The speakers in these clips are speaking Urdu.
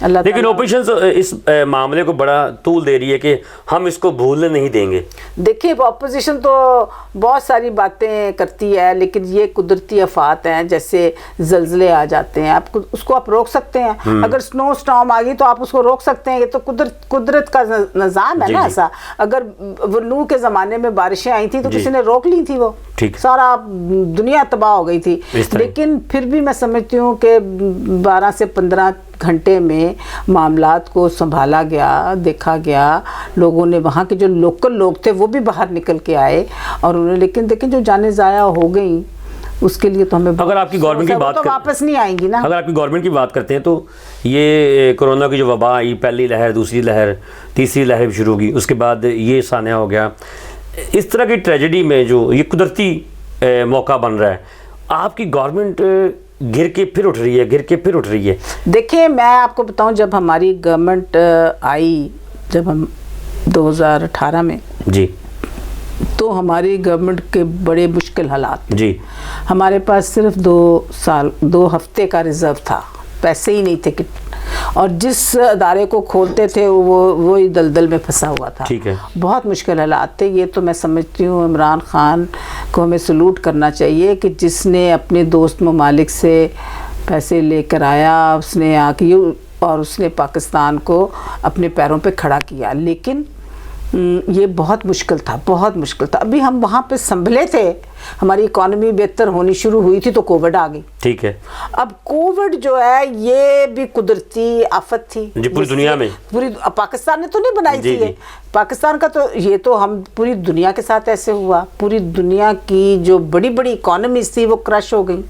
اللہ لیکن اوپوزیشن اس معاملے کو بڑا طول دے رہی ہے کہ ہم اس کو بھولنے نہیں دیں گے. دیکھیں اپوزیشن تو بہت ساری باتیں کرتی ہے، لیکن یہ قدرتی آفات ہیں، جیسے زلزلے آ جاتے ہیں، آپ اس کو آپ روک سکتے ہیں. اگر سنو اسٹارم آ گئی تو آپ اس کو روک سکتے ہیں، یہ تو قدرت کا نظام ہے نا ایسا. اگر نوح کے زمانے میں بارشیں آئی تھیں تو کسی نے روک لی تھی، وہ سارا دنیا تباہ ہو گئی تھی. لیکن پھر بھی میں سمجھتی ہوں کہ 12 سے 15 گھنٹے میں معاملات کو سنبھالا گیا، دیکھا گیا. لوگوں نے وہاں کے جو لوکل لوگ تھے وہ بھی باہر نکل کے آئے اور انہوں نے، لیکن دیکھیں جو جانیں ضائع ہو گئیں اس کے لیے تو ہمیں اگر آپ کی گورنمنٹ کی بات تو واپس نہیں آئیں گی نا. اگر آپ کی گورنمنٹ کی بات کرتے ہیں تو یہ کرونا کی جو وبا آئی، پہلی لہر، دوسری لہر، تیسری لہر بھی شروع ہوگی، اس کے بعد یہ سانحہ ہو گیا. اس طرح کی ٹریجڈی میں جو یہ قدرتی موقع بن رہا ہے، آپ کی گورنمنٹ گر کے پھر اٹھ رہی ہے. دیکھیں میں آپ کو بتاؤں، جب ہماری گورنمنٹ آئی، جب ہم 2018 میں جی، تو ہماری گورنمنٹ کے بڑے مشکل حالات. جی، ہمارے پاس صرف 2 ہفتے کا ریزرو تھا، پیسے ہی نہیں تھے، اور جس ادارے کو کھولتے تھے وہی دلدل میں پھنسا ہوا تھا. ٹھیک ہے. بہت مشکل حالات تھے. یہ تو میں سمجھتی ہوں عمران خان کو ہمیں سلوٹ کرنا چاہیے کہ جس نے اپنے دوست ممالک سے پیسے لے کر آیا، اس نے آ کے اور اس نے پاکستان کو اپنے پیروں پہ کھڑا کیا. لیکن یہ بہت مشکل تھا. ابھی ہم وہاں پہ سنبھلے تھے، ہماری اکانومی بہتر ہونی شروع ہوئی تھی تو کووڈ آ گئی. ٹھیک ہے. اب کووڈ جو ہے یہ بھی قدرتی آفت تھی جی، پوری دنیا میں، پوری پاکستان نے تو نہیں بنائی تھی. یہ پاکستان کا تو، یہ تو ہم پوری دنیا کے ساتھ ایسے ہوا. پوری دنیا کی جو بڑی بڑی اکانومیز تھی وہ کرش ہو گئی،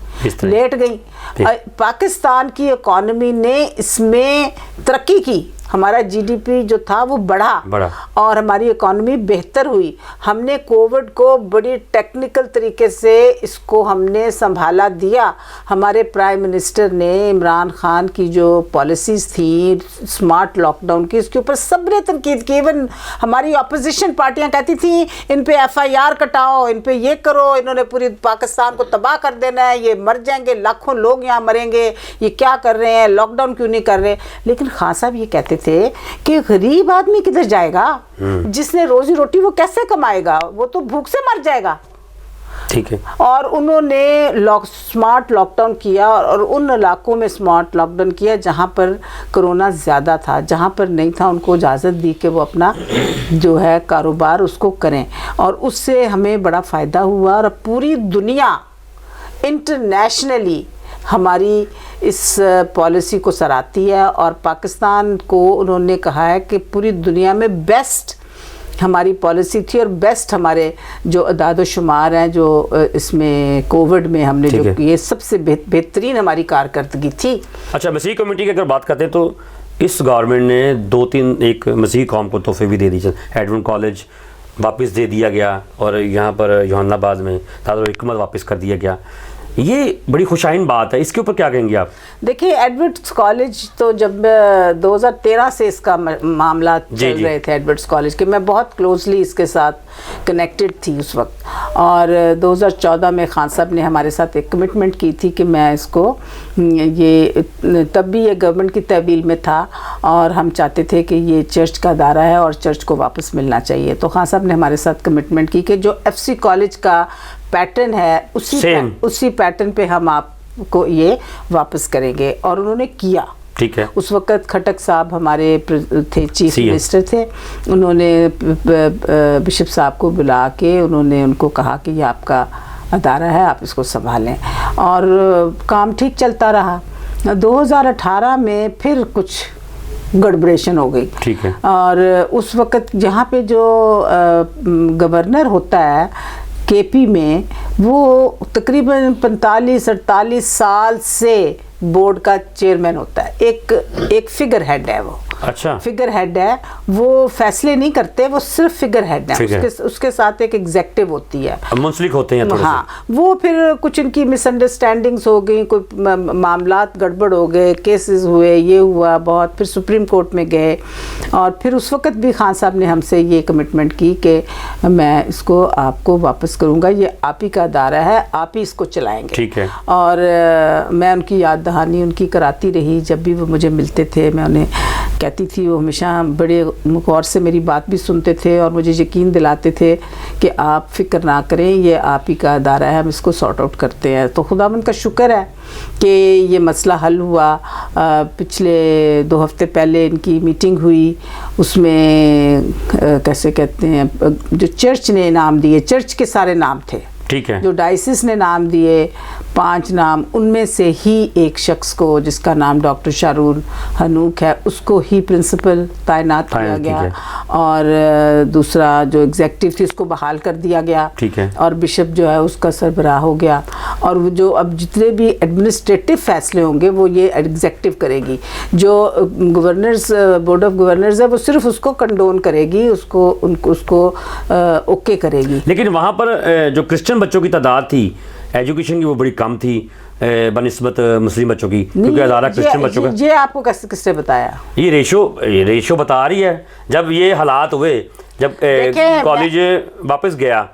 لیٹ گئی. پاکستان کی اکانومی نے اس میں ترقی کی. ہمارا GDP جو تھا وہ بڑھا اور ہماری اکانومی بہتر ہوئی. ہم نے کووڈ کو بڑی ٹیکنیکل طریقے سے اس کو ہم نے سنبھالا دیا. ہمارے پرائم منسٹر نے عمران خان کی جو پالیسیز تھیں اسمارٹ لاک ڈاؤن کی، اس کے اوپر سب نے تنقید کی. ایون ہماری اپوزیشن پارٹیاں کہتی تھیں ان پہ FIR کٹاؤ، ان پہ یہ کرو، انہوں نے پوری پاکستان کو تباہ کر دینا ہے، یہ مر جائیں گے، لاکھوں لوگ یہاں مریں گے، یہ کیا کر رہے ہیں، لاک ڈاؤن کیوں نہیں کر رہے. لیکن خان صاحب یہ کہتے تھے کہ غریب آدمی کدھر جائے گا، جس نے روزی روٹی وہ کیسے کمائے گا، وہ تو بھوک سے مر جائے گا. ٹھیک ہے. اور انہوں نے اسمارٹ لاک ڈاؤن کیا اور ان علاقوں میں اسمارٹ لاک ڈاؤن کیا جہاں پر کرونا زیادہ تھا. جہاں پر نہیں تھا ان کو اجازت دی کہ وہ اپنا جو ہے کاروبار اس کو کریں، اور اس سے ہمیں بڑا فائدہ ہوا. اور پوری دنیا انٹرنیشنلی ہماری اس پالیسی کو سراہتی ہے، اور پاکستان کو انہوں نے کہا ہے کہ پوری دنیا میں بیسٹ ہماری پالیسی تھی اور بیسٹ ہمارے جو اعداد و شمار ہیں جو اس میں کووڈ میں ہم نے جو یہ سب سے بہترین ہماری کارکردگی تھی. اچھا، مسیحی کمیونٹی کی اگر بات کرتے ہیں تو اس گورنمنٹ نے 2-3 ایک مسیحی قوم کو تحفے بھی دے دیے. ایڈون کالج واپس دے دیا گیا اور یہاں پر یوحنا آباد میں دارالحکمت واپس کر دیا گیا. یہ بڑی خوشائن بات ہے، اس کے اوپر کیا کہیں گے آپ؟ دیکھیے ایڈورڈس کالج تو جب 2013 سے اس کا معاملات چل رہے تھے ایڈورڈس کالج کے، میں بہت کلوزلی اس کے ساتھ کنیکٹڈ تھی اس وقت. اور 2014 میں خان صاحب نے ہمارے ساتھ ایک کمٹمنٹ کی تھی کہ میں اس کو، یہ تب بھی یہ گورنمنٹ کی تحویل میں تھا اور ہم چاہتے تھے کہ یہ چرچ کا ادارہ ہے اور چرچ کو واپس ملنا چاہیے. تو خان صاحب نے ہمارے ساتھ کمٹمنٹ کی کہ جو FC کالج کا پیٹرن ہے اسی پیٹرن پہ ہم آپ کو یہ واپس کریں گے، اور انہوں نے کیا. ٹھیک ہے. اس وقت کھٹک صاحب ہمارے تھے، چیف منسٹر تھے. انہوں نے بشپ صاحب کو بلا کے انہوں نے ان کو کہا کہ یہ آپ کا ادارہ ہے، آپ اس کو سنبھالیں، اور کام ٹھیک چلتا رہا. 2018 میں پھر کچھ گڑبڑیشن ہو گئی. ٹھیک ہے. اور اس وقت جہاں پہ جو گورنر ہوتا ہے KP میں، وہ تقریباً 45-48 سال سے بورڈ کا چیئرمین ہوتا ہے، ایک فگر ہیڈ ہے وہ. اچھا فگر ہیڈ ہے، وہ فیصلے نہیں کرتے، وہ صرف فگر ہیڈ ہے، اس کے ساتھ ایک ایگزیکٹو ہوتی ہے، منسلک ہوتے ہیں تھوڑے ہاں، وہ پھر کچھ ان کی مس انڈرسٹینڈنگس ہو گئی، کوئی معاملات گڑبڑ ہو گئے، کیسز ہوئے، یہ ہوا بہت، پھر سپریم کورٹ میں گئے، اور پھر اس وقت بھی خان صاحب نے ہم سے یہ کمٹمنٹ کی کہ میں اس کو آپ کو واپس کروں گا، یہ آپ ہی کا ادارہ ہے، آپ ہی اس کو چلائیں گے، ٹھیک ہے، اور میں ان کی یاد دہانی ان کی کراتی رہی، جب بھی وہ مجھے ملتے تھے میں انہیں کہتی تھی، وہ ہمیشہ بڑے غور سے میری بات بھی سنتے تھے اور مجھے یقین دلاتے تھے کہ آپ فکر نہ کریں، یہ آپ ہی کا ادارہ ہے، ہم اس کو سارٹ آؤٹ کرتے ہیں۔ تو خداوند کا شکر ہے کہ یہ مسئلہ حل ہوا۔ پچھلے 2 ہفتے پہلے ان کی میٹنگ ہوئی، اس میں کیسے کہتے ہیں، جو چرچ نے نام دیے، چرچ کے سارے نام تھے، ٹھیک ہے، جو ڈائسس نے نام دیے 5 نام، ان میں سے ہی ایک شخص کو جس کا نام ڈاکٹر شارون ہنوک ہے، اس کو ہی پرنسپل تعینات کیا گیا، اور دوسرا جو ایگزیکٹو تھی اس کو بحال کر دیا گیا، ٹھیک ہے، اور بشپ جو ہے اس کا سربراہ ہو گیا، اور وہ جو اب جتنے بھی ایڈمنسٹریٹو فیصلے ہوں گے وہ یہ ایگزیکٹو کرے گی، جو گورنرز بورڈ آف گورنرز ہے وہ صرف اس کو کنڈون کرے گی، اس کو اوکے کرے گی۔ لیکن وہاں پر جو کرسچن بچوں کی تعداد تھی ایجوکیشن کی وہ بڑی کم تھی بنسبت مسلم بچوں کی، کیونکہ ہزارہ کرسچن بچوں کا، یہ آپ کو کس نے بتایا؟ یہ ریشو بتا رہی ہے۔ جب یہ حالات ہوئے، جب کالج واپس گیا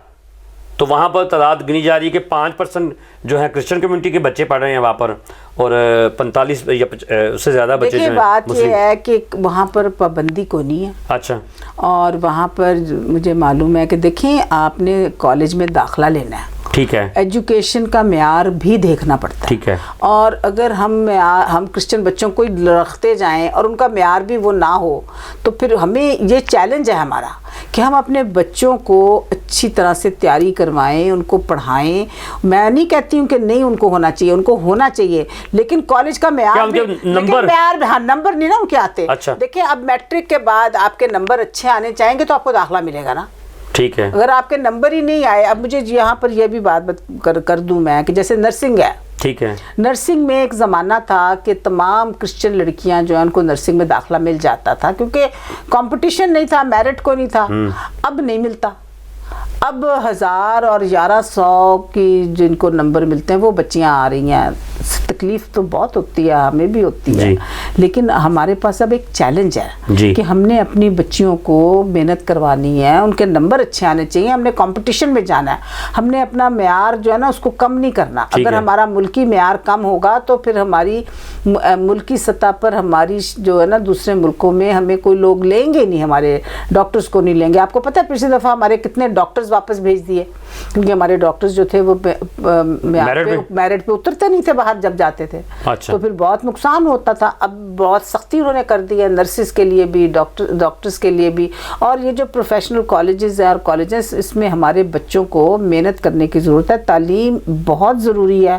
تو وہاں پر تعداد گنی جا رہی ہے کہ 5% جو ہے کرسچن کمیونٹی کے بچے پڑھ رہے ہیں وہاں پر، اور 45 یا اس سے زیادہ بچے جو ہیں بات یہ ہے کہ وہاں پر پابندی کو نہیں ہے۔ اچھا، اور وہاں پر مجھے معلوم ہے کہ دیکھیں آپ نے کالج میں داخلہ لینا ہے، ٹھیک ہے، ایجوکیشن کا معیار بھی دیکھنا پڑتا ہے، ٹھیک ہے، اور اگر ہم کرسچن بچوں کو رکھتے جائیں اور ان کا معیار بھی وہ نہ ہو تو پھر ہمیں یہ چیلنج ہے ہمارا کہ ہم اپنے بچوں کو اچھی طرح سے تیاری کروائیں، ان کو پڑھائیں۔ میں نہیں کہتی ہوں کہ نہیں ان کو ہونا چاہیے، ان کو ہونا چاہیے، لیکن کالج کا معیار نمبر نہیں نا ان کے آتے۔ دیکھیں اب میٹرک کے بعد آپ کے نمبر اچھے آنے چاہیں گے تو آپ کو داخلہ ملے گا نا، ٹھیک ہے، اگر آپ کے نمبر ہی نہیں آئے۔ اب مجھے یہاں پر یہ بھی بات کر دوں میں کہ جیسے نرسنگ ہے، ٹھیک ہے، نرسنگ میں ایک زمانہ تھا کہ تمام کرسچن لڑکیاں جو ہیں ان کو نرسنگ میں داخلہ مل جاتا تھا، کیونکہ کمپٹیشن نہیں تھا، میرٹ کو نہیں تھا۔ اب نہیں ملتا، اب 1000 اور 1100 کی جن کو نمبر ملتے ہیں وہ بچیاں آ رہی ہیں۔ تکلیف تو بہت ہوتی ہے، ہمیں بھی ہوتی ہے، لیکن ہمارے پاس اب ایک چیلنج ہے کہ ہم نے اپنی بچیوں کو محنت کروانی ہے، ان کے نمبر اچھے آنے چاہیے، ہم نے کمپٹیشن میں جانا ہے، ہم نے اپنا معیار جو ہے نا اس کو کم نہیں کرنا۔ اگر ہمارا ملکی معیار کم ہوگا تو پھر ہماری ملکی سطح پر ہماری جو ہے نا دوسرے ملکوں میں ہمیں کوئی لوگ لیں گے نہیں، ہمارے ڈاکٹرز کو نہیں لیں گے۔ آپ کو پتہ ہے پچھلی دفعہ ہمارے کتنے ڈاکٹرز واپس بھیج دیے، کیونکہ ہمارے ڈاکٹرز جو تھے وہ میرٹ پہ اترتے نہیں تھے باہر جب جاتے تھے، تو پھر بہت نقصان ہوتا تھا۔ اب بہت سختی انہوں نے کر دی ہے نرسز کے لیے بھی، ڈاکٹرز کے لیے بھی، اور یہ جو پروفیشنل کالجز ہیں اور کالجز، اس میں ہمارے بچوں کو محنت کرنے کی ضرورت ہے۔ تعلیم بہت ضروری ہے،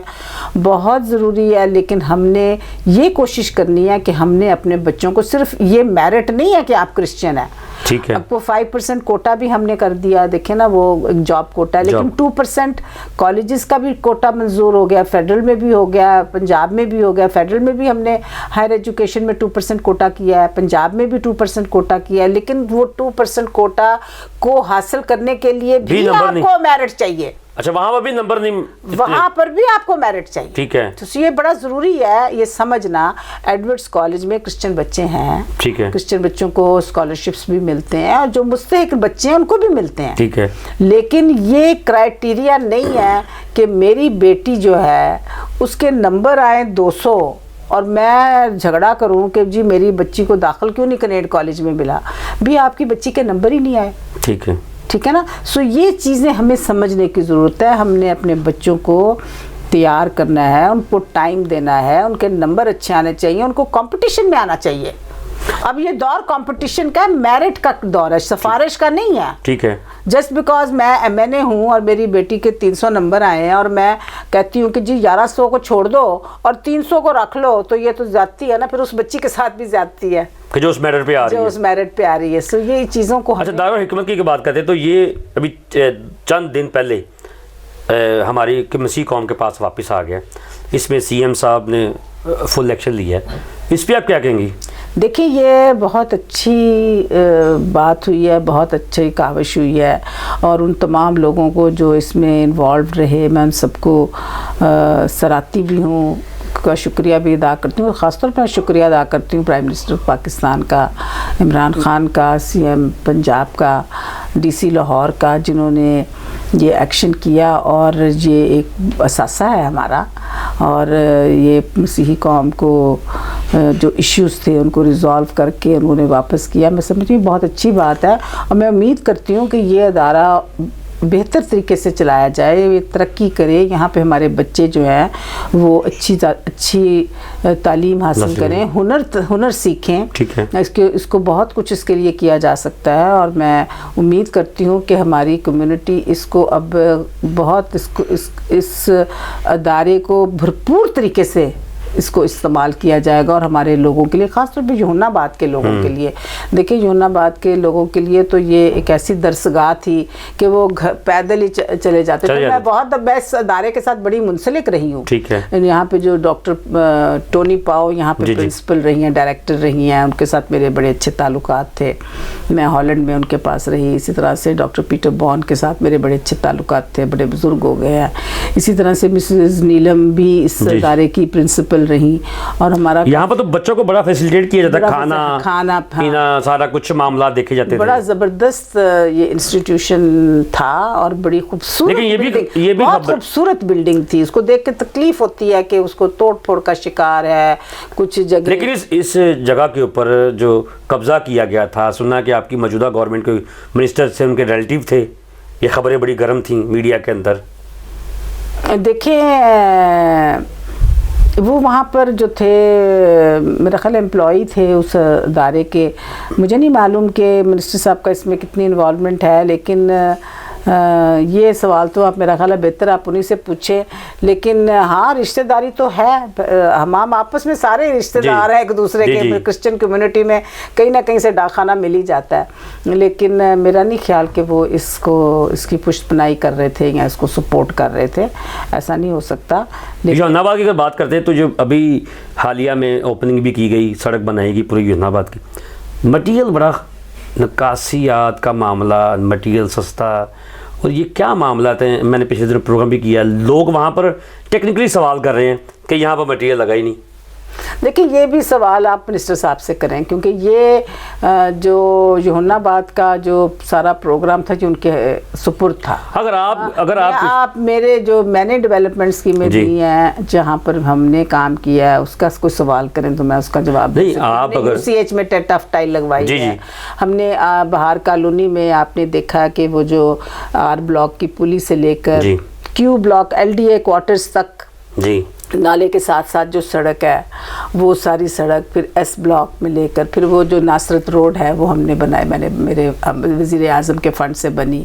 بہت ضروری ہے، لیکن ہم نے یہ کوشش کرنی ہے کہ ہم نے اپنے بچوں کو، صرف یہ میرٹ نہیں ہے کہ آپ کرسچن ہیں، ٹھیک ہے، اب وہ 5% کوٹا بھی ہم نے کر دیا، دیکھیں نا وہ جاب کوٹا، لیکن 2% کالجز کا بھی کوٹا منظور ہو گیا، فیڈرل میں بھی ہو گیا، پنجاب میں بھی ہو گیا، فیڈرل میں بھی ہم نے ہائر ایجوکیشن میں 2% کوٹا کیا ہے، پنجاب میں بھی 2% کوٹا کیا ہے، لیکن وہ 2% کوٹا کو حاصل کرنے کے لیے بھی آپ کو میرٹ چاہیے۔ اچھا، وہاں پر بھی نمبر نہیں، وہاں پر بھی آپ کو میرٹ چاہیے، ٹھیک ہے، تو یہ بڑا ضروری ہے یہ سمجھنا۔ ایڈورڈز کالج میں کرسچن بچے ہیں، ٹھیک ہے، کرسچن بچوں کو اسکالرشپس بھی ملتے ہیں، اور جو مستحق بچے ہیں ان کو بھی ملتے ہیں، ٹھیک ہے، لیکن یہ کرائٹیریا نہیں ہے کہ میری بیٹی جو ہے اس کے نمبر آئیں 200 اور میں جھگڑا کروں کہ جی میری بچی کو داخل کیوں نہیں کنیڈ کالج میں ملا، بھی آپ کی بچی کے نمبر ہی نہیں آئے، ٹھیک ہے، ٹھیک ہے نا۔ سو یہ چیزیں ہمیں سمجھنے کی ضرورت ہے، ہم نے اپنے بچوں کو تیار کرنا ہے، ان کو ٹائم دینا ہے، ان کے نمبر اچھے آنے چاہیے، ان کو کمپٹیشن میں آنا چاہیے۔ اب یہ دور کمپٹیشن کا ہے، میرٹ کا دور ہے، سفارش کا نہیں ہے، ٹھیک ہے۔ جسٹ بیکاز میں MNA ہوں اور میری بیٹی کے 300 نمبر آئے ہیں اور میں کہتی ہوں کہ جی 1100 کو چھوڑ دو اور 300 کو رکھ لو، تو یہ تو زیادتی ہے نا، پھر اس بچی کے ساتھ بھی زیادتی ہے کہ جو اس میرٹ پہ آ رہی ہے، جو اس میرٹ پہ آ رہی ہے۔ سو یہ چیزوں کو اچھا، دارالحکمت کی بات کرتے ہیں تو یہ ابھی چند دن پہلے ہماری مسیح قوم کے پاس واپس آ گیا، اس میں CM صاحب نے فل ایکشن لیا ہے اس پہ آپ کیا کہیں گی؟ دیکھیں یہ بہت اچھی بات ہوئی ہے, بہت اچھی کاوش ہوئی ہے, اور ان تمام لوگوں کو جو اس میں انوالوڈ رہے, میں ان سب کو سراہتی بھی ہوں, کا شکریہ بھی ادا کرتی ہوں. خاص طور پر شکریہ ادا کرتی ہوں پرائم منسٹر پاکستان کا, عمران خان کا, سی ایم پنجاب کا, ڈی سی لاہور کا, جنہوں نے یہ ایکشن کیا, اور یہ ایک اثاثہ ہے ہمارا, اور یہ مسیحی قوم کو جو ایشوز تھے ان کو ریزالو کر کے انہوں نے واپس کیا. میں سمجھتی ہوں بہت اچھی بات ہے, اور میں امید کرتی ہوں کہ یہ ادارہ بہتر طریقے سے چلایا جائے, یہ ترقی کرے, یہاں پہ ہمارے بچے جو ہیں وہ اچھی تعلیم حاصل کریں, ہنر سیکھیں. اس کو بہت کچھ اس کے لیے کیا جا سکتا ہے, اور میں امید کرتی ہوں کہ ہماری کمیونٹی اس کو اب بہت اس ادارے کو بھرپور طریقے سے اس کو استعمال کیا جائے گا, اور ہمارے لوگوں کے لیے, خاص طور پہ یوحنا آباد کے لوگوں کے لیے. دیکھیں یوحنا آباد کے لوگوں کے لیے تو یہ ایک ایسی درسگاہ تھی کہ وہ پیدل ہی چلے جاتے تھے. میں اس ادارے کے ساتھ بڑی منسلک رہی ہوں. یہاں پہ جو ڈاکٹر ٹونی پاؤ یہاں پہ پرنسپل رہی ہیں, ڈائریکٹر رہی ہیں, ان کے ساتھ میرے بڑے اچھے تعلقات تھے. میں ہالینڈ میں ان کے پاس رہی. اسی طرح سے ڈاکٹر پیٹر بون کے ساتھ میرے بڑے اچھے تعلقات تھے, بڑے بزرگ ہو گئے ہیں. اسی طرح سے مسز نیلم بھی اس ادارے کی پرنسپل رہی, اور ہمارا یہاں پر تو بچوں کو بڑا فیسیلیٹیٹ کیا جاتا ہے, کھانا پینا سارا کچھ معاملات دیکھے جاتے تھے. بڑا زبردست یہ انسٹیٹیوشن تھا, اور بڑی خوبصورت, یہ بھی بہت خوبصورت بلڈنگ تھی. اس کو دیکھ کے تکلیف ہوتی ہے کہ اس کو توڑ پھوڑ کا شکار ہے کچھ جگہ. لیکن اس جگہ کے اوپر جو قبضہ کیا گیا تھا, سنا کہ آپ کی موجودہ گورنمنٹ کے منسٹر سے ان کے ریلیٹیو تھے, یہ خبریں بڑی گرم تھیں میڈیا کے اندر. دیکھیں وہ وہاں پر جو تھے میرا خیال امپلائی تھے اس ادارے کے, مجھے نہیں معلوم کہ منسٹر صاحب کا اس میں کتنی انوالومنٹ ہے, لیکن یہ سوال تو آپ میرا خیال ہے بہتر آپ انہیں سے پوچھیں. لیکن ہاں رشتہ داری تو ہے, ہم آپس میں سارے رشتہ دار ہیں ایک دوسرے کے. کرسچن کمیونٹی میں کہیں نہ کہیں سے ڈاکخانہ مل ہی جاتا ہے, لیکن میرا نہیں خیال کہ وہ اس کی پشت پناہی کر رہے تھے یا اس کو سپورٹ کر رہے تھے, ایسا نہیں ہو سکتا. یوحنا آباد کی اگر بات کرتے ہیں تو جو ابھی حالیہ میں اوپننگ بھی کی گئی, سڑک بنائی گئی پوری یوحنا آباد کی, مٹیریل بڑا نکاسیات کا معاملہ, مٹیریل سستا, اور یہ کیا معاملات ہیں. میں نے پچھلے دن پروگرام بھی کیا, لوگ وہاں پر ٹیکنیکلی سوال کر رہے ہیں کہ یہاں پر مٹیریل لگا ہی نہیں. دیکھیں یہ بھی سوال آپ منسٹر صاحب سے کریں, کیونکہ یہ جو یوحنا آباد کا جو سارا پروگرام تھا جو ان کے سپرد تھا. اگر آپ میں نے ڈیولپمنٹ اسکیمیں دی ہیں جہاں پر ہم نے کام کیا ہے, اس کا کوئی سوال کریں تو میں اس کا جواب نہیں. آپ اگر سی ایچ میں ٹف ٹائل لگوائی ہے, ہم نے بہار کالونی میں آپ نے دیکھا کہ وہ جو آر بلاک کی پلی سے لے کر Q block L D A quarters تک نالے کے ساتھ ساتھ جو سڑک ہے وہ ساری سڑک, پھر ایس بلاک میں لے کر پھر وہ جو ناصرت روڈ ہے وہ ہم نے بنائے, میرے وزیر اعظم کے فنڈ سے بنی.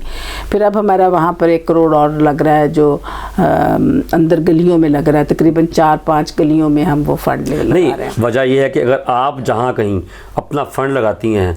پھر اب ہمارا وہاں پر 1 کروڑ اور لگ رہا ہے جو اندر گلیوں میں لگ رہا ہے, تقریباً 4-5 گلیوں میں ہم وہ فنڈ لگا رہے ہیں. وجہ یہ ہے کہ اگر آپ جہاں کہیں اپنا فنڈ لگاتی ہیں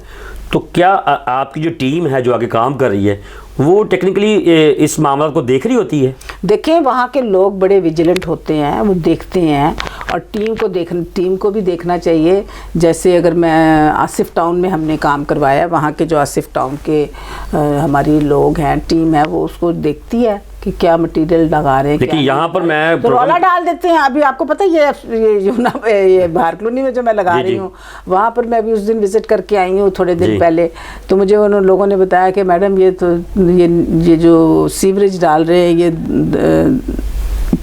تو کیا آپ کی جو ٹیم ہے جو آگے کام کر رہی ہے وہ ٹیکنیکلی اس معاملات کو دیکھ رہی ہوتی ہے؟ دیکھیں وہاں کے لوگ بڑے ویجیلنٹ ہوتے ہیں, وہ دیکھتے ہیں, اور ٹیم کو بھی دیکھنا چاہیے. جیسے اگر میں آصف ٹاؤن میں ہم نے کام کروایا, وہاں کے جو آصف ٹاؤن کے ہماری لوگ ہیں, ٹیم ہے, وہ اس کو دیکھتی ہے کہ کیا مٹیریل لگا رہے ہیں. لیکن یہاں پر میں رولا ڈال دیتے ہیں. ابھی آپ کو پتہ یہ بہار کالونی میں جو میں لگا رہی ہوں, وہاں پر میں ابھی اس دن وزٹ کر کے آئی ہوں تھوڑے دن پہلے, تو مجھے ان لوگوں نے بتایا کہ میڈم یہ جو سیوریج ڈال رہے ہیں یہ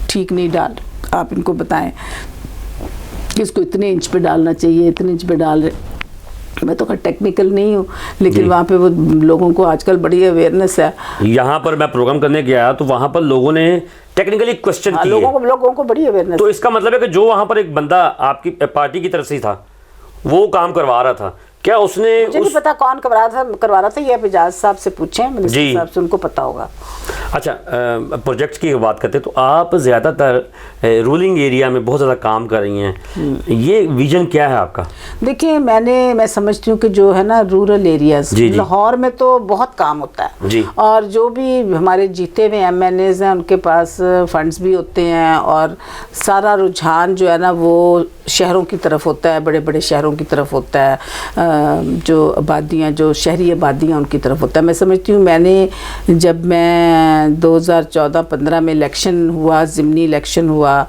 ٹھیک نہیں ڈال, آپ ان کو بتائیں کہ اس کو اتنے انچ پہ ڈالنا چاہیے, اتنے انچ پہ ڈال رہے. میں تو ٹیکنیکل نہیں ہوں, لیکن وہاں پہ وہ لوگوں کو آج کل بڑی اویئرنیس ہے. یہاں پر میں پروگرام کرنے گیا تو وہاں پر لوگوں نے ٹیکنیکلی کوسچن کیے, لوگوں کو بڑی اویئرنیس. تو اس کا مطلب ہے کہ جو وہاں پر ایک بندہ آپ کی پارٹی کی طرف سے تھا وہ کام کروا رہا تھا, کیا اس نے مجھے نہیں پتا کون کروا رہا تھا، یہ آپ اعجاز صاحب سے پوچھیں، منسٹر صاحب سے، ان کو پتا ہوگا. اچھا پروجیکٹس کی بات کرتے ہیں تو آپ زیادہ تر رولنگ ایریا میں بہت زیادہ کام کر رہی ہیں، یہ ویژن کیا ہے آپ کا؟ دیکھیں میں سمجھتی ہوں کہ جو ہے نا رورل ایریاز، لاہور میں تو بہت کام ہوتا ہے، اور جو بھی ہمارے جیتے ہوئے ایم این ایز ہیں ان کے پاس فنڈز بھی ہوتے ہیں، اور سارا رجحان جو ہے نا وہ شہروں کی طرف ہوتا ہے، بڑے بڑے شہروں کی طرف ہوتا ہے، جو آبادیاں، جو شہری آبادیاں ان کی طرف ہوتا ہے. میں سمجھتی ہوں جب میں 2014-15 میں الیکشن ہوا، ضمنی الیکشن ہوا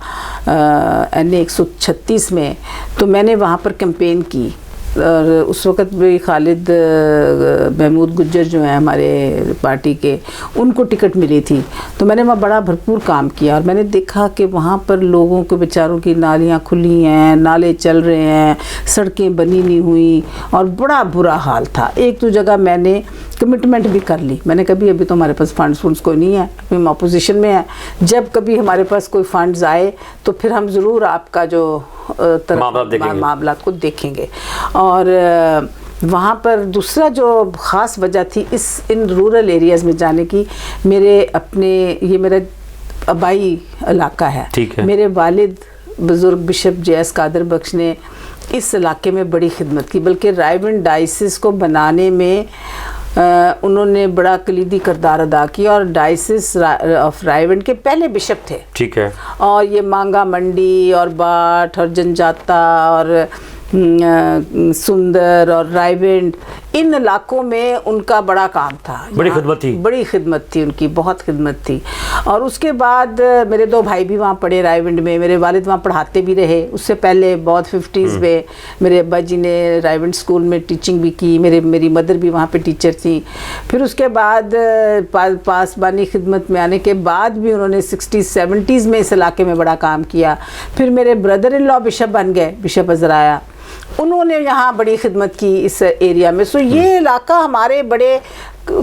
NA 136 میں، تو میں نے وہاں پر کیمپین کی، اور اس وقت بھی خالد محمود گجر جو ہیں ہمارے پارٹی کے، ان کو ٹکٹ ملی تھی، تو میں نے وہاں بڑا بھرپور کام کیا، اور میں نے دیکھا کہ وہاں پر لوگوں کے بیچاروں کی نالیاں کھلی ہیں، نالے چل رہے ہیں، سڑکیں بنی نہیں ہوئیں، اور بڑا برا حال تھا. ایک تو جگہ میں نے کمٹمنٹ بھی کر لی، میں نے کبھی ابھی تو ہمارے پاس فنڈز کوئی نہیں ہے، ابھی ہم اپوزیشن میں ہیں، جب کبھی ہمارے پاس کوئی فنڈز آئے تو پھر ہم ضرور آپ کا جو معاملات کو دیکھیں گے. اور وہاں پر دوسرا جو خاص وجہ تھی ان رورل ایریاز میں جانے کی، یہ میرا آبائی علاقہ ہے. میرے والد بزرگ بشپ JS قادر بخش نے اس علاقے میں بڑی خدمت کی، بلکہ رائیونڈ ڈائسس کو بنانے میں انہوں نے بڑا کلیدی کردار ادا کیا، اور ڈائسس آف رائیونڈ کے پہلے بشپ تھے. ٹھیک ہے. اور یہ مانگا منڈی اور باٹھ اور جنجاتا اور سندر اور رائیونڈ، ان علاقوں میں ان کا بڑا کام تھا، بڑی خدمت تھی ان کی، بہت خدمت تھی. اور اس کے بعد میرے 2 بھائی بھی وہاں پڑھے رائیونڈ میں، میرے والد وہاں پڑھاتے بھی رہے، اس سے پہلے بہت 50s میں میرے ابا جی نے رائیونڈ اسکول میں ٹیچنگ بھی کی، میری مدر بھی وہاں پہ ٹیچر تھی. پھر اس کے بعد پاسبانی خدمت میں آنے کے بعد بھی انہوں نے 60s 70s میں اس علاقے میں بڑا کام کیا. پھر میرے بردر ان لا بشپ بن گئے، بشپ عزرایہ، انہوں نے یہاں بڑی خدمت کی اس ایریا میں. سو یہ علاقہ ہمارے بڑے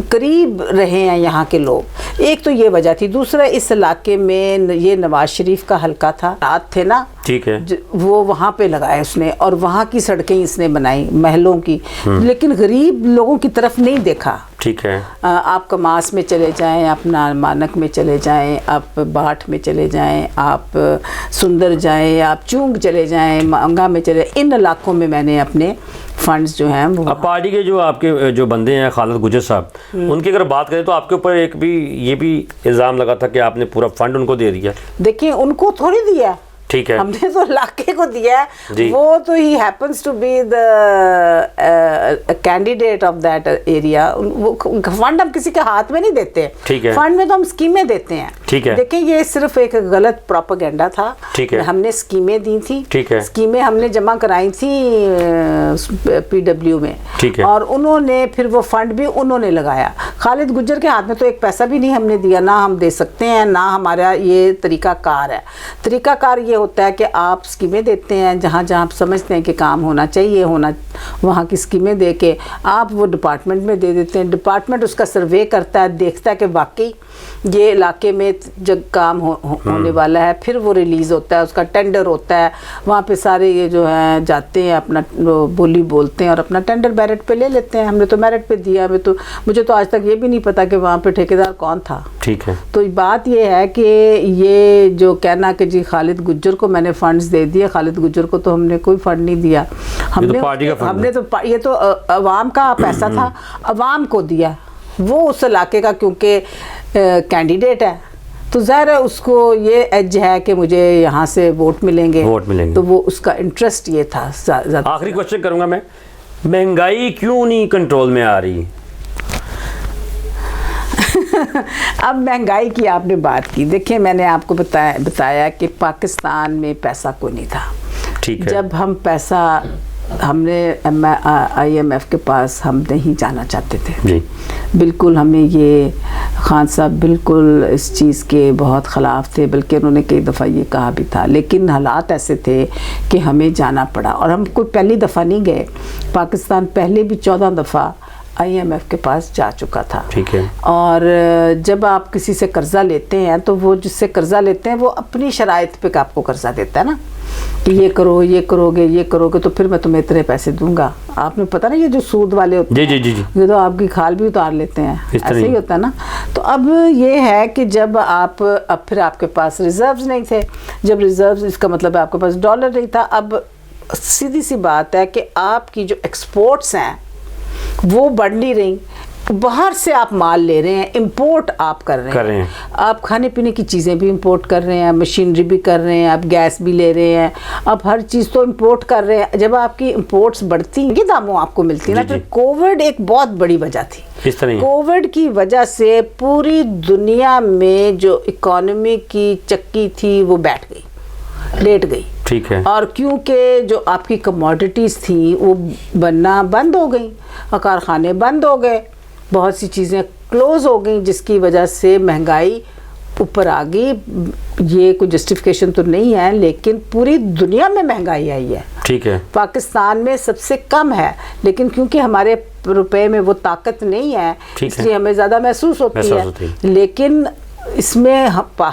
قریب رہے ہیں یہاں کے لوگ. ایک تو یہ وجہ تھی. دوسرا اس علاقے میں یہ نواز شریف کا حلقہ تھا، رات تھے نا، ٹھیک ہے، وہ وہاں پہ لگائے اس نے، اور وہاں کی سڑکیں اس نے بنائی محلوں کی، لیکن غریب لوگوں کی طرف نہیں دیکھا. ٹھیک ہے. آپ کماس میں چلے جائیں، آپ مانک میں چلے جائیں، آپ باٹھ میں چلے جائیں، آپ سندر جائیں، آپ چونگ چلے جائیں، مانگا میں چلے، ان علاقوں میں میں نے اپنے فنڈز جو ہیں وہ. اب پارٹی کے جو آپ کے جو بندے ہیں خالد گجر صاحب، ان کی اگر بات کریں تو آپ کے اوپر یہ بھی الزام لگا تھا کہ آپ نے پورا فنڈ ان کو دے دیا. دیکھیں ان کو تھوڑی دیا، ٹھیک ہے، ہم نے تو علاقے کو دیا ہے. وہ تو ہی happens to be the candidate of that area. Fund ہم کسی کے ہاتھ میں نہیں دیتے، فنڈ میں تو ہم اسکیمیں دیتے ہیں. دیکھیں یہ صرف ایک غلط پروپیگنڈا تھا. ہم نے اسکیمیں دی تھی، اسکیمیں ہم نے جمع کرائی تھی PW میں، اور انہوں نے پھر وہ فنڈ بھی انہوں نے لگایا. خالد گجر کے ہاتھ میں تو ایک پیسہ بھی نہیں ہم نے دیا، نہ ہم دے سکتے ہیں، نہ ہمارا یہ طریقہ کار ہے. طریقہ کار یہ ہوتا ہے کہ آپ اسکیمیں دیتے ہیں، جہاں آپ سمجھتے ہیں کہ کام ہونا چاہیے وہاں کی اسکیمیں دے کے آپ وہ ڈپارٹمنٹ میں دے دیتے ہیں. ڈپارٹمنٹ اس کا سروے کرتا ہے، دیکھتا ہے کہ واقعی یہ علاقے میں جب کام ہونے والا ہے، پھر وہ ریلیز ہوتا ہے، اس کا ٹینڈر ہوتا ہے. وہاں پہ سارے یہ جو ہیں جاتے ہیں، اپنا بولی بولتے ہیں اور اپنا ٹینڈر میرٹ پہ لے لیتے ہیں. ہم نے تو میرٹ پہ دیا. مجھے تو آج تک یہ بھی نہیں پتا کہ وہاں پہ ٹھیکیدار کون تھا. ٹھیک ہے. تو بات یہ ہے کہ یہ جو کہنا کہ جی خالد گجر کو میں نے فنڈز دے دیے، خالد گجر کو تو ہم نے کوئی فنڈ نہیں دیا. ہم نے تو یہ تو عوام کا پیسہ تھا، عوام کو دیا. وہ اس علاقے کا کیونکہ کینڈیڈیٹ ہے تو ظاہر ہے اس کو یہ ایج ہے کہ مجھے یہاں سے ووٹ ملیں گے، تو وہ اس کا انٹرسٹ یہ تھا. آخری کوشچن کروں گا میں، مہنگائی کیوں نہیں کنٹرول میں آ رہی؟ اب مہنگائی کی آپ نے بات کی. دیکھیں میں نے آپ کو بتایا کہ پاکستان میں پیسہ کوئی نہیں تھا. ٹھیک ہے. جب ہم پیسہ ہم نے IMF کے پاس ہم نہیں جانا چاہتے تھے. جی بالکل. ہمیں یہ خان صاحب بالکل اس چیز کے بہت خلاف تھے، بلکہ انہوں نے کئی دفعہ یہ کہا بھی تھا، لیکن حالات ایسے تھے کہ ہمیں جانا پڑا. اور ہم کوئی پہلی دفعہ نہیں گئے. پاکستان پہلے بھی 14 دفعہ IMF کے پاس جا چکا تھا. ٹھیک ہے. اور جب آپ کسی سے قرضہ لیتے ہیں تو وہ جس سے قرضہ لیتے ہیں وہ اپنی شرائط پہ آپ کو قرضہ دیتا ہے نا, کہ یہ کرو, یہ کرو گے تو پھر میں تمہیں اتنے پیسے دوں گا. آپ نے پتہ نا یہ جو سود والے ہوتے ہیں جی یہ تو آپ کی کھال بھی اتار لیتے ہیں, ایسے ہی ہوتا ہے نا. تو اب یہ ہے کہ جب اب پھر آپ کے پاس ریزروز نہیں تھے, جب ریزروز اس کا مطلب ہے آپ کے پاس ڈالر نہیں تھا. اب سیدھی سی بات ہے کہ آپ کی جو ایکسپورٹس ہیں وہ بڑھ نہیں رہی, باہر سے آپ مال لے رہے ہیں, امپورٹ آپ کر رہے ہیں. آپ کھانے پینے کی چیزیں بھی امپورٹ کر رہے ہیں, مشینری بھی کر رہے ہیں, آپ گیس بھی لے رہے ہیں, آپ ہر چیز تو امپورٹ کر رہے ہیں. جب آپ کی امپورٹس بڑھتی ہیں داموں آپ کو ملتی نا. پھر کووڈ ایک بہت بڑی وجہ تھی. کووڈ کی وجہ سے پوری دنیا میں جو اکانومی کی چکی تھی وہ بیٹھ گئی, لیٹ گئی. ٹھیک ہے. اور کیونکہ جو آپ کی کموڈیٹیز تھیں وہ بننا بند ہو گئیں, کارخانے بند ہو گئے, بہت سی چیزیں کلوز ہو گئیں, جس کی وجہ سے مہنگائی اوپر آ گئی. یہ کوئی جسٹیفیکیشن تو نہیں ہے لیکن پوری دنیا میں مہنگائی آئی ہے. ٹھیک ہے. پاکستان میں سب سے کم ہے لیکن کیونکہ ہمارے روپے میں وہ طاقت نہیں ہے اس لیے ہمیں زیادہ محسوس ہوتی ہے. لیکن اس میں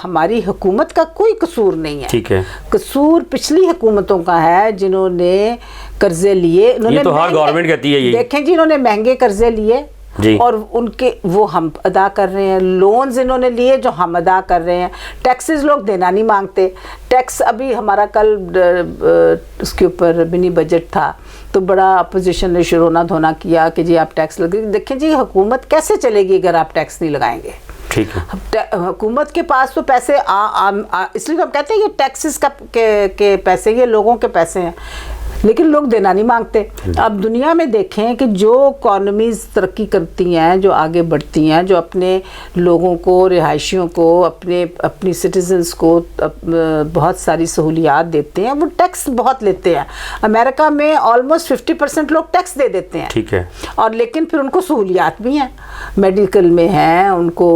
ہماری حکومت کا کوئی قصور نہیں ہے. ٹھیک ہے. قصور پچھلی حکومتوں کا ہے جنہوں نے قرضے لیے. یہ تو ہر گورنمنٹ کہتی ہے. دیکھیں جی, انہوں نے مہنگے قرضے لیے اور ان کے وہ ہم ادا کر رہے ہیں. لونز انہوں نے لیے جو ہم ادا کر رہے ہیں. ٹیکسز لوگ دینا نہیں مانگتے. ٹیکس ابھی ہمارا کل اس کے اوپر منی بجٹ تھا تو بڑا اپوزیشن نے شروع دھونا کیا کہ جی آپ ٹیکس لگے. دیکھیں جی حکومت کیسے چلے گی اگر آپ ٹیکس نہیں لگائیں گے. ٹھیک ہے. حکومت کے پاس تو پیسے اس لیے تو ہم کہتے ہیں یہ ٹیکسز کے پیسے, یہ لوگوں کے پیسے ہیں لیکن لوگ دینا نہیں مانگتے. اب دنیا میں دیکھیں کہ جو اکانومیز ترقی کرتی ہیں, جو آگے بڑھتی ہیں, جو اپنے لوگوں کو, رہائشیوں کو, اپنی سٹیزنز کو بہت ساری سہولیات دیتے ہیں, وہ ٹیکس بہت لیتے ہیں. امریکہ میں آلموسٹ 50% لوگ ٹیکس دے دیتے ہیں. ٹھیک ہے. اور لیکن پھر ان کو سہولیات بھی ہیں, میڈیکل میں ہیں, ان کو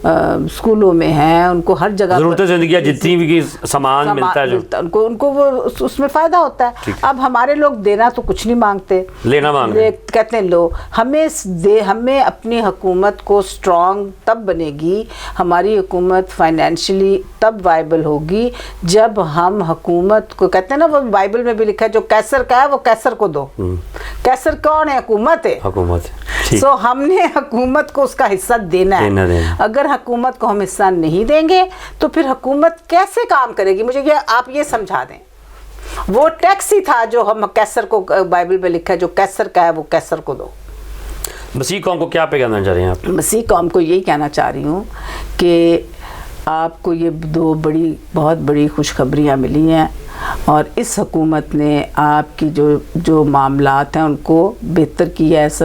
اسکولوں میں ہیں, ان کو ہر جگہ ضرورت زندگی جتنی بھی سامان ملتا ہے ان کو وہ اس میں فائدہ ہوتا ہے. اب ہمارے لوگ دینا تو کچھ نہیں مانگتے, لینا مانگتے, کہتے ہیں لو. ہمیں اپنی حکومت کو اسٹرانگ تب بنے گی, ہماری حکومت فائنینشلی تب وائبل ہوگی جب ہم حکومت کو, کہتے ہیں نا وہ بائبل میں بھی لکھا ہے جو کیسر کا ہے وہ کیسر کو دو. کیسر کون ہے؟ حکومت ہے. سو ہم نے حکومت کو اس کا حصہ دینا ہے. اگر حکومت کو ہم حصہ نہیں دیں گے تو پھر حکومت کیسے کام کرے گی؟ مجھے آپ یہ سمجھا دیں. وہ ٹیکس ہی تھا جو ہم کیسر کو, بائبل میں لکھا ہے جو کیسر کا ہے وہ کیسر کو دو. مسیح قوم کو کیا کہنا چاہ رہی ہیں آپ؟ مسیح قوم کو یہی کہنا چاہ رہی ہوں کہ آپ کو یہ دو بہت بڑی خوشخبریاں ملی ہیں اور اس حکومت نے آپ کی جو معاملات ہیں ان کو بہتر کیا ہے.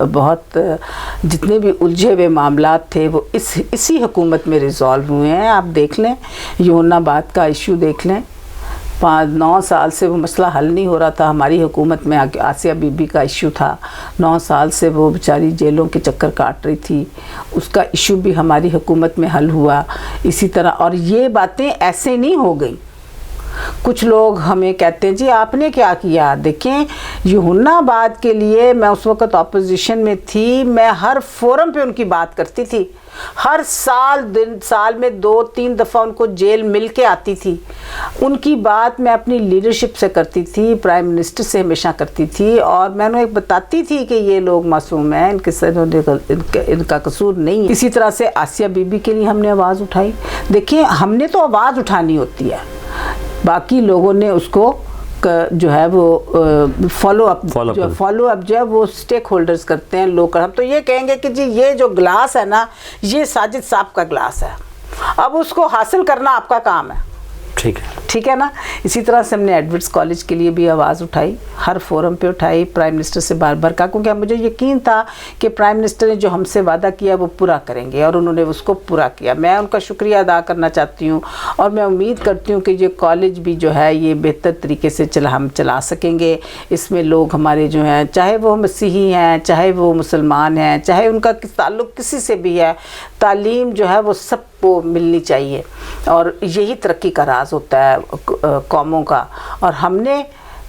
بہت جتنے بھی الجھے ہوئے معاملات تھے وہ اسی حکومت میں ریزالو ہوئے ہیں. آپ دیکھ لیں یونا بات کا ایشو دیکھ لیں, 9 سال سے وہ مسئلہ حل نہیں ہو رہا تھا. ہماری حکومت میں آسیہ بی بی کا ایشو تھا, 9 سال سے وہ بیچاری جیلوں کے چکر کاٹ رہی تھی, اس کا ایشو بھی ہماری حکومت میں حل ہوا. اسی طرح اور یہ باتیں ایسے نہیں ہو گئیں. کچھ لوگ ہمیں کہتے ہیں جی آپ نے کیا کیا. دیکھیں یوحنا بات کے لیے میں اس وقت اپوزیشن میں تھی, میں ہر فورم پہ ان کی بات کرتی تھی. ہر سال میں 2-3 دفعہ ان کو جیل مل کے آتی تھی. ان کی بات میں اپنی لیڈرشپ سے کرتی تھی, پرائم منسٹر سے ہمیشہ کرتی تھی اور میں انہیں بتاتی تھی کہ یہ لوگ معصوم ہیں, ان کا قصور نہیں ہے. اسی طرح سے آسیہ بی بی کے لیے ہم نے آواز اٹھائی. دیکھیں ہم نے تو آواز اٹھانی ہوتی ہے, باقی لوگوں نے اس کو جو ہے وہ فالو اپ جو ہے وہ سٹیک ہولڈرز کرتے ہیں لوگ. ہم تو یہ کہیں گے کہ جی یہ جو گلاس ہے نا یہ ساجد صاحب کا گلاس ہے, اب اس کو حاصل کرنا آپ کا کام ہے. ٹھیک ہے نا. اسی طرح سے ہم نے ایڈورڈز کالج کے لیے بھی آواز اٹھائی, ہر فورم پہ اٹھائی, پرائم منسٹر سے بار بار کہا کیونکہ مجھے یقین تھا کہ پرائم منسٹر نے جو ہم سے وعدہ کیا وہ پورا کریں گے اور انہوں نے اس کو پورا کیا. میں ان کا شکریہ ادا کرنا چاہتی ہوں اور میں امید کرتی ہوں کہ یہ کالج بھی جو ہے یہ بہتر طریقے سے ہم چلا سکیں گے. اس میں لوگ ہمارے جو ہیں چاہے وہ مسیحی ہیں, چاہے وہ مسلمان ہیں, چاہے ان کا تعلق کسی سے بھی ہے, تعلیم جو ہے وہ سب کو ملنی چاہیے اور یہی ترقی کا راز ہوتا ہے قوموں کا. اور ہم نے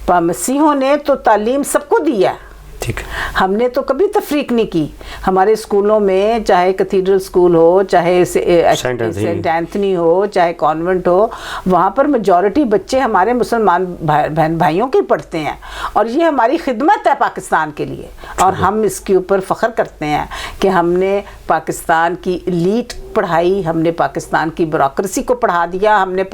مسیحوں نے تو تعلیم سب کو دی ہے. ٹھیک ہے. ہم نے تو کبھی تفریق نہیں کی. ہمارے اسکولوں میں چاہے کیتھیڈرل اسکول ہو, چاہے سینٹ اینتھنی ہو, چاہے کانوینٹ ہو, وہاں پر میجورٹی بچے ہمارے مسلمان بہن بھائیوں کے پڑھتے ہیں, اور یہ ہماری خدمت ہے پاکستان کے لیے, اور ہم اس کے اوپر فخر کرتے ہیں کہ ہم نے پاکستان کی ایلیٹ پڑھائی, ہم نے پاکستان کی بیوروکریسی کو پڑھا دیا, ہم نے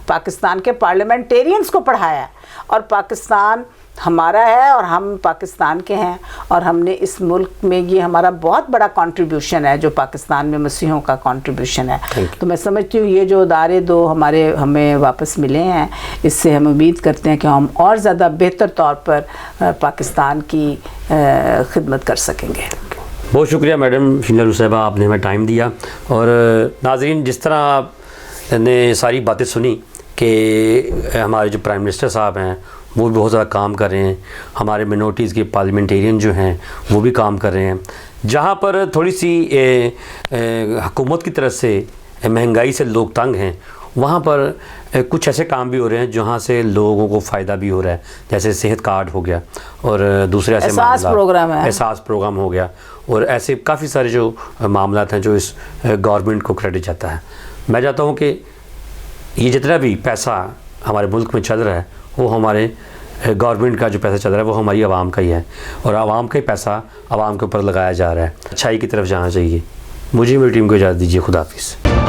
پاکستان کے پارلیمنٹیرینز کو پڑھایا, اور پاکستان ہمارا ہے اور ہم پاکستان کے ہیں, اور ہم نے اس ملک میں یہ ہمارا بہت بڑا کنٹریبیوشن ہے جو پاکستان میں مسیحیوں کا کنٹریبیوشن ہے. تو میں سمجھتی ہوں یہ جو ادارے دو ہمیں واپس ملے ہیں, اس سے ہم امید کرتے ہیں کہ ہم اور زیادہ بہتر طور پر پاکستان کی خدمت کر سکیں گے. بہت شکریہ میڈم شینالو صاحبہ, آپ نے ہمیں ٹائم دیا. اور ناظرین, جس طرح آپ نے ساری باتیں سنی کہ ہمارے جو پرائم منسٹر صاحب ہیں وہ بھی بہت زیادہ کام کر رہے ہیں, ہمارے منورٹیز کے پارلیمنٹیرین جو ہیں وہ بھی کام کر رہے ہیں. جہاں پر تھوڑی سی حکومت کی طرف سے مہنگائی سے لوگ تنگ ہیں, وہاں پر کچھ ایسے کام بھی ہو رہے ہیں جہاں سے لوگوں کو فائدہ بھی ہو رہا ہے, جیسے صحت کارڈ ہو گیا اور دوسرے ایسے احساس پروگرام ہو گیا, اور ایسے کافی سارے جو معاملات ہیں جو اس گورنمنٹ کو کریڈٹ جاتا ہے. میں چاہتا ہوں کہ یہ جتنا بھی پیسہ ہمارے ملک میں چل رہا ہے وہ ہمارے گورنمنٹ کا جو پیسہ چل رہا ہے وہ ہماری عوام کا ہی ہے, اور عوام کا ہی پیسہ عوام کے اوپر لگایا جا رہا ہے. اچھائی کی طرف جانا چاہیے. مجھے میری ٹیم کو اجازت دیجیے. خدا حافظ.